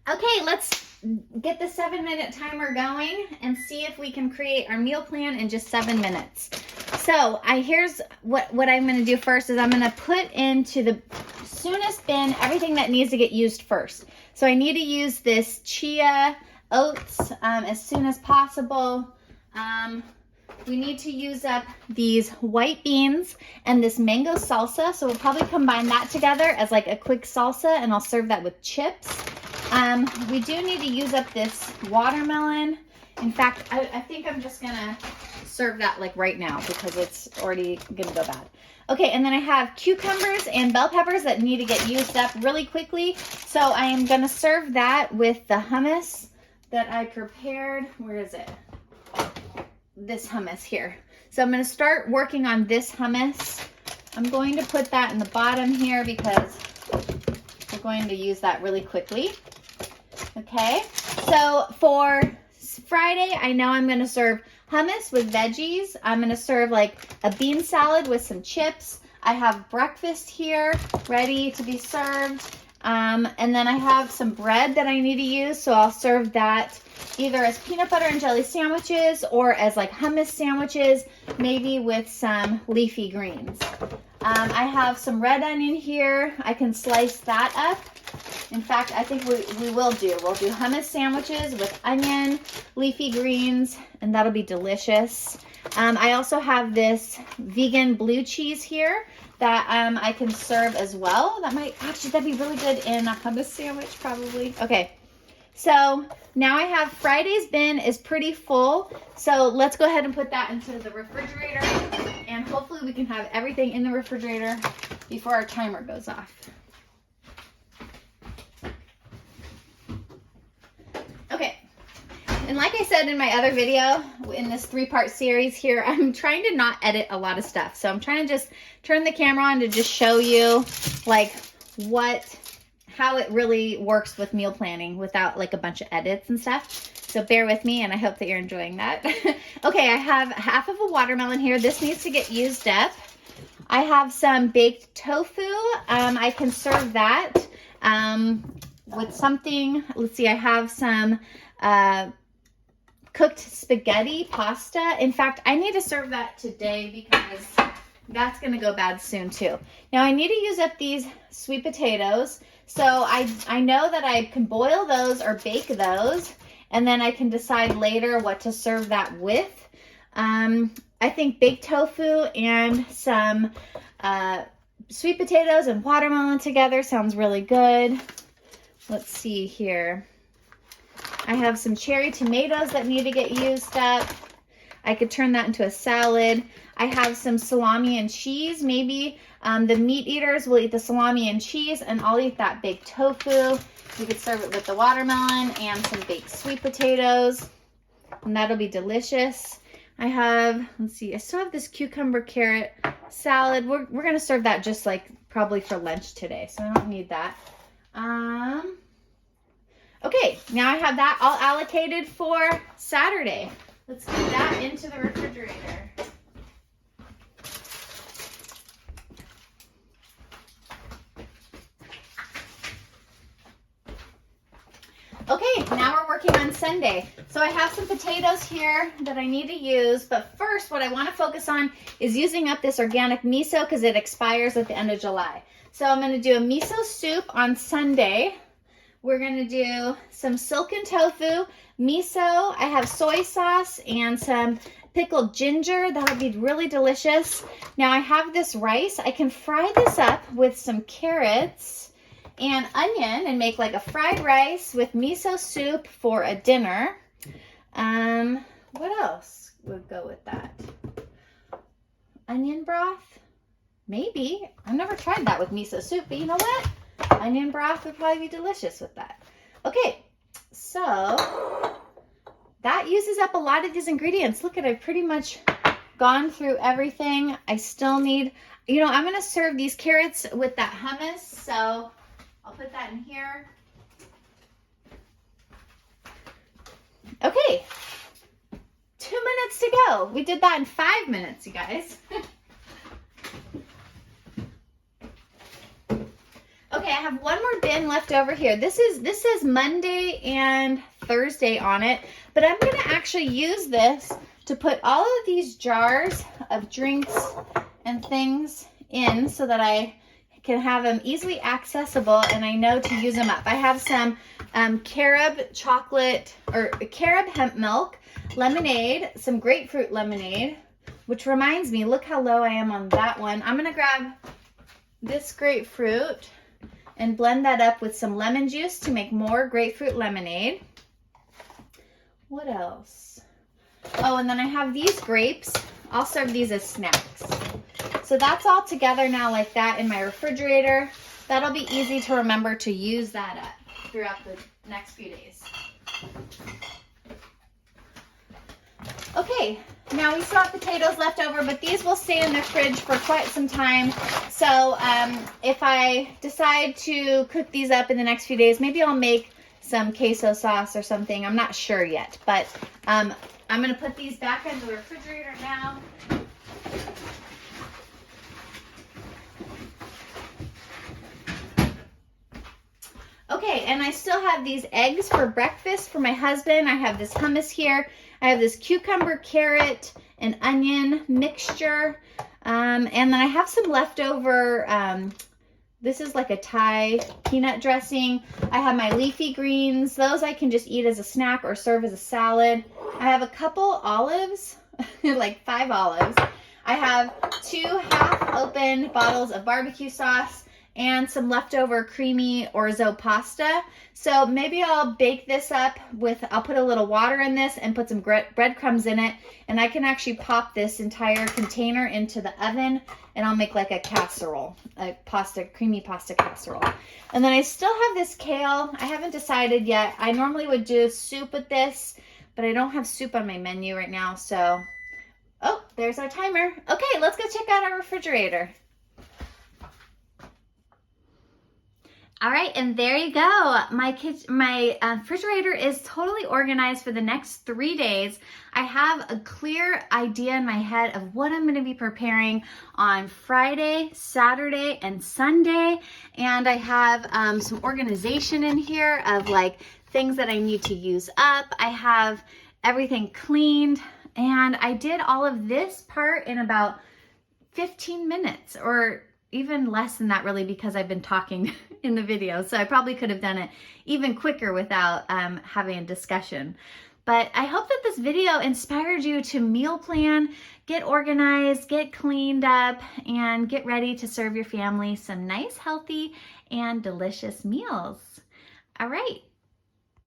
Okay, let's get the 7-minute timer going and see if we can create our meal plan in just 7 minutes. So here's what I'm going to do first is I'm going to put into the soonest bin everything that needs to get used first. So I need to use this chia oats as soon as possible. We need to use up these white beans and this mango salsa. So we'll probably combine that together as like a quick salsa, and I'll serve that with chips. We do need to use up this watermelon. In fact, I think I'm just gonna serve that like right now because it's already gonna go bad. Okay, and then I have cucumbers and bell peppers that need to get used up really quickly. So I am gonna serve that with the hummus that I prepared. Where is it? This hummus here. So I'm gonna start working on this hummus. I'm going to put that in the bottom here because we're going to use that really quickly. Okay, so for Friday, I know I'm gonna serve hummus with veggies. I'm gonna serve like a bean salad with some chips. I have breakfast here ready to be served. And then I have some bread that I need to use, so I'll serve that either as peanut butter and jelly sandwiches or as like hummus sandwiches, maybe with some leafy greens. I have some red onion here. I can slice that up. In fact, I think we'll do hummus sandwiches with onion, leafy greens, and that'll be delicious. I also have this vegan blue cheese here that I can serve as well. That'd be really good in a hummus sandwich probably. Okay, so now I have Friday's bin is pretty full. So let's go ahead and put that into the refrigerator, and hopefully we can have everything in the refrigerator before our timer goes off. Okay, and like I said in my other video, in this 3-part series here, I'm trying to not edit a lot of stuff. So I'm trying to just turn the camera on to just show you like how it really works with meal planning without like a bunch of edits and stuff. So bear with me, and I hope that you're enjoying that. Okay, I have half of a watermelon here. This needs to get used up. I have some baked tofu. I can serve that with something. Let's see, I have some cooked spaghetti pasta. In fact, I need to serve that today because that's gonna go bad soon too. Now I need to use up these sweet potatoes. So I know that I can boil those or bake those, and then I can decide later what to serve that with. I think baked tofu and some sweet potatoes and watermelon together sounds really good. Let's see here. I have some cherry tomatoes that need to get used up. I could turn that into a salad. I have some salami and cheese. Maybe the meat eaters will eat the salami and cheese, and I'll eat that baked tofu. You could serve it with the watermelon and some baked sweet potatoes, and that'll be delicious. I have, let's see, I still have this cucumber carrot salad. We're gonna serve that just like probably for lunch today, so I don't need that. Okay, now I have that all allocated for Saturday. Let's get that into the refrigerator. Okay, now we're working on Sunday. So I have some potatoes here that I need to use, but first what I want to focus on is using up this organic miso because it expires at the end of July. So I'm going to do a miso soup on Sunday. We're going to do some silken tofu, miso. I have soy sauce and some pickled ginger. That'll be really delicious. Now I have this rice. I can fry this up with some carrots and onion and make like a fried rice with miso soup for a dinner. What else would go with that? Onion broth? Maybe. I've never tried that with miso soup, but you know what? Onion broth would probably be delicious with that. Okay, so that uses up a lot of these ingredients. Look at, I've pretty much gone through everything. I still need, I'm going to serve these carrots with that hummus, so I'll put that in here. Okay, 2 minutes to go. We did that in 5 minutes, you guys. Okay, Okay, I have one more bin left over here. This says Monday and Thursday on it, but I'm gonna actually use this to put all of these jars of drinks and things in so that I can have them easily accessible and I know to use them up. I have some carob chocolate or carob hemp milk, lemonade, some grapefruit lemonade, which reminds me, look how low I am on that one. I'm gonna grab this grapefruit and blend that up with some lemon juice to make more grapefruit lemonade. What else? Oh, and then I have these grapes. I'll serve these as snacks. So that's all together now like that in my refrigerator. That'll be easy to remember to use that up throughout the next few days. Okay, now we still have potatoes left over, but these will stay in the fridge for quite some time. So if I decide to cook these up in the next few days, maybe I'll make some queso sauce or something. I'm not sure yet, but I'm gonna put these back into the refrigerator now. Okay, and I still have these eggs for breakfast for my husband. I have this hummus here. I have this cucumber, carrot, and onion mixture. And then I have some leftover, this is like a Thai peanut dressing. I have my leafy greens. Those I can just eat as a snack or serve as a salad. I have a couple olives, like 5 olives. I have 2 half-open bottles of barbecue sauce and some leftover creamy orzo pasta. So maybe I'll bake this up with, I'll put a little water in this and put some breadcrumbs in it, and I can actually pop this entire container into the oven and I'll make like a casserole, a creamy pasta casserole. And then I still have this kale. I haven't decided yet. I normally would do soup with this, but I don't have soup on my menu right now, so. Oh, there's our timer. Okay, let's go check out our refrigerator. All right, and there you go. My refrigerator is totally organized for the next 3 days. I have a clear idea in my head of what I'm going to be preparing on Friday, Saturday, and Sunday. And I have some organization in here of like things that I need to use up. I have everything cleaned, and I did all of this part in about 15 minutes or even less than that really, because I've been talking in the video. So I probably could have done it even quicker without having a discussion. But I hope that this video inspired you to meal plan, get organized, get cleaned up, and get ready to serve your family some nice, healthy, and delicious meals. All right.